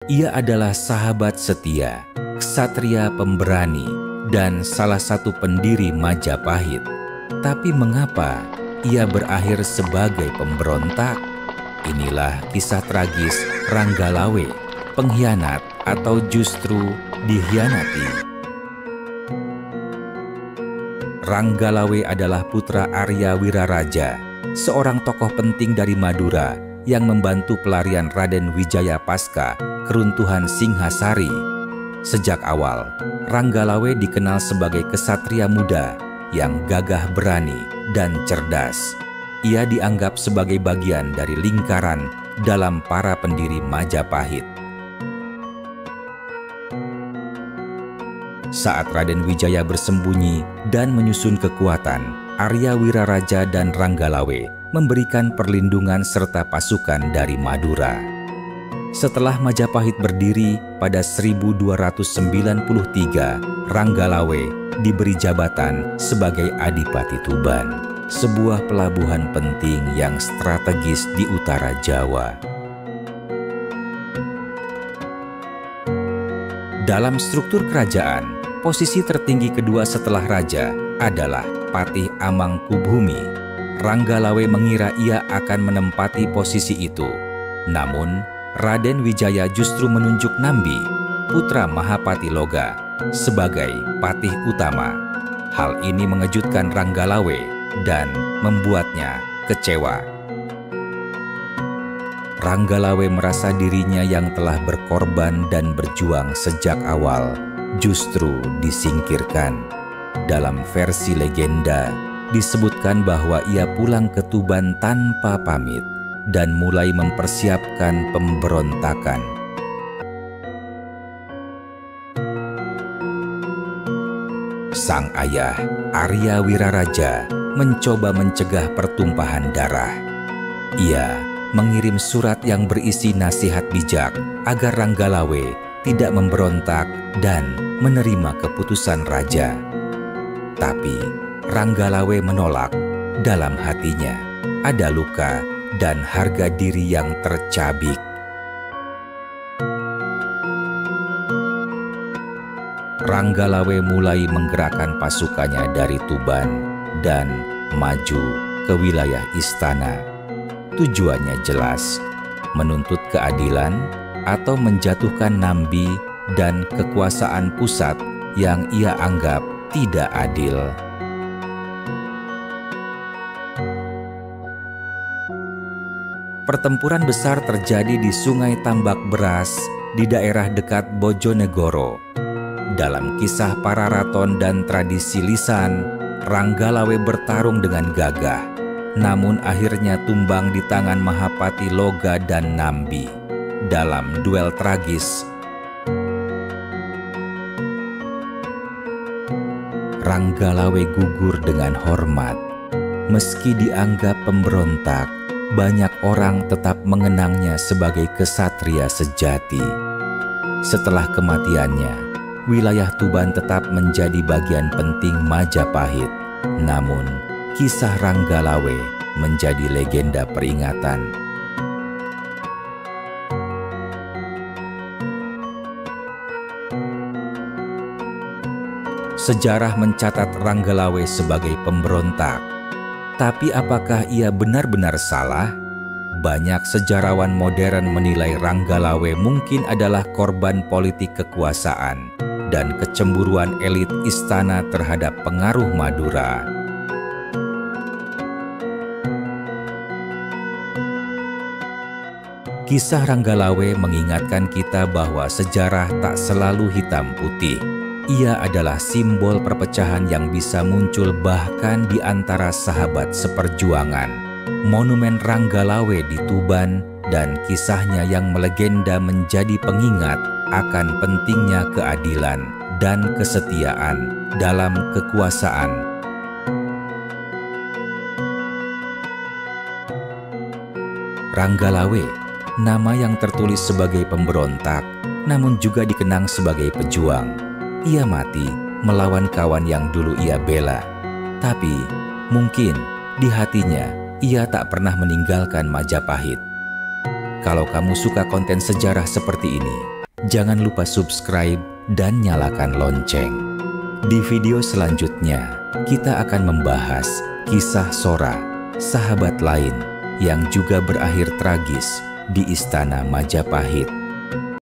Ia adalah sahabat setia, ksatria pemberani, dan salah satu pendiri Majapahit. Tapi mengapa ia berakhir sebagai pemberontak? Inilah kisah tragis Ranggalawe, pengkhianat atau justru dikhianati. Ranggalawe adalah putra Arya Wiraraja, seorang tokoh penting dari Madura yang membantu pelarian Raden Wijaya pasca keruntuhan Singhasari. Sejak awal, Ranggalawe dikenal sebagai ksatria muda yang gagah berani dan cerdas. Ia dianggap sebagai bagian dari lingkaran dalam para pendiri Majapahit. Saat Raden Wijaya bersembunyi dan menyusun kekuatan, Arya Wiraraja dan Ranggalawe memberikan perlindungan serta pasukan dari Madura. Setelah Majapahit berdiri pada 1293, Ranggalawe diberi jabatan sebagai Adipati Tuban, sebuah pelabuhan penting yang strategis di utara Jawa. Dalam struktur kerajaan, posisi tertinggi kedua setelah raja adalah Patih Amangkubumi. Ranggalawe mengira ia akan menempati posisi itu. Namun, Raden Wijaya justru menunjuk Nambi, putra Mahapati Loga, sebagai patih utama. Hal ini mengejutkan Ranggalawe dan membuatnya kecewa. Ranggalawe merasa dirinya yang telah berkorban dan berjuang sejak awal justru disingkirkan. Dalam versi legenda, disebutkan bahwa ia pulang ke Tuban tanpa pamit dan mulai mempersiapkan pemberontakan. Sang ayah, Arya Wiraraja, mencoba mencegah pertumpahan darah. Ia mengirim surat yang berisi nasihat bijak agar Ranggalawe tidak memberontak dan menerima keputusan raja. Tapi Ranggalawe menolak. Dalam hatinya ada luka dan harga diri yang tercabik. Ranggalawe mulai menggerakkan pasukannya dari Tuban dan maju ke wilayah istana. Tujuannya jelas, menuntut keadilan atau menjatuhkan Nambi dan kekuasaan pusat yang ia anggap tidak adil. Pertempuran besar terjadi di Sungai Tambak Beras di daerah dekat Bojonegoro. Dalam kisah para raton dan tradisi lisan, Ranggalawe bertarung dengan gagah, namun akhirnya tumbang di tangan Mahapati Loga dan Nambi. Dalam duel tragis, Ranggalawe gugur dengan hormat. Meski dianggap pemberontak, banyak orang tetap mengenangnya sebagai ksatria sejati. Setelah kematiannya, wilayah Tuban tetap menjadi bagian penting Majapahit. Namun, kisah Ranggalawe menjadi legenda peringatan. Sejarah mencatat Ranggalawe sebagai pemberontak. Tapi apakah ia benar-benar salah? Banyak sejarawan modern menilai Ranggalawe mungkin adalah korban politik kekuasaan dan kecemburuan elit istana terhadap pengaruh Madura. Kisah Ranggalawe mengingatkan kita bahwa sejarah tak selalu hitam putih. Ia adalah simbol perpecahan yang bisa muncul bahkan di antara sahabat seperjuangan. Monumen Ranggalawe di Tuban dan kisahnya yang melegenda menjadi pengingat akan pentingnya keadilan dan kesetiaan dalam kekuasaan. Ranggalawe, nama yang tertulis sebagai pemberontak, namun juga dikenang sebagai pejuang. Ia mati melawan kawan yang dulu ia bela. Tapi mungkin di hatinya ia tak pernah meninggalkan Majapahit. Kalau kamu suka konten sejarah seperti ini, jangan lupa subscribe dan nyalakan lonceng. Di video selanjutnya, kita akan membahas kisah Sora, sahabat lain yang juga berakhir tragis di Istana Majapahit.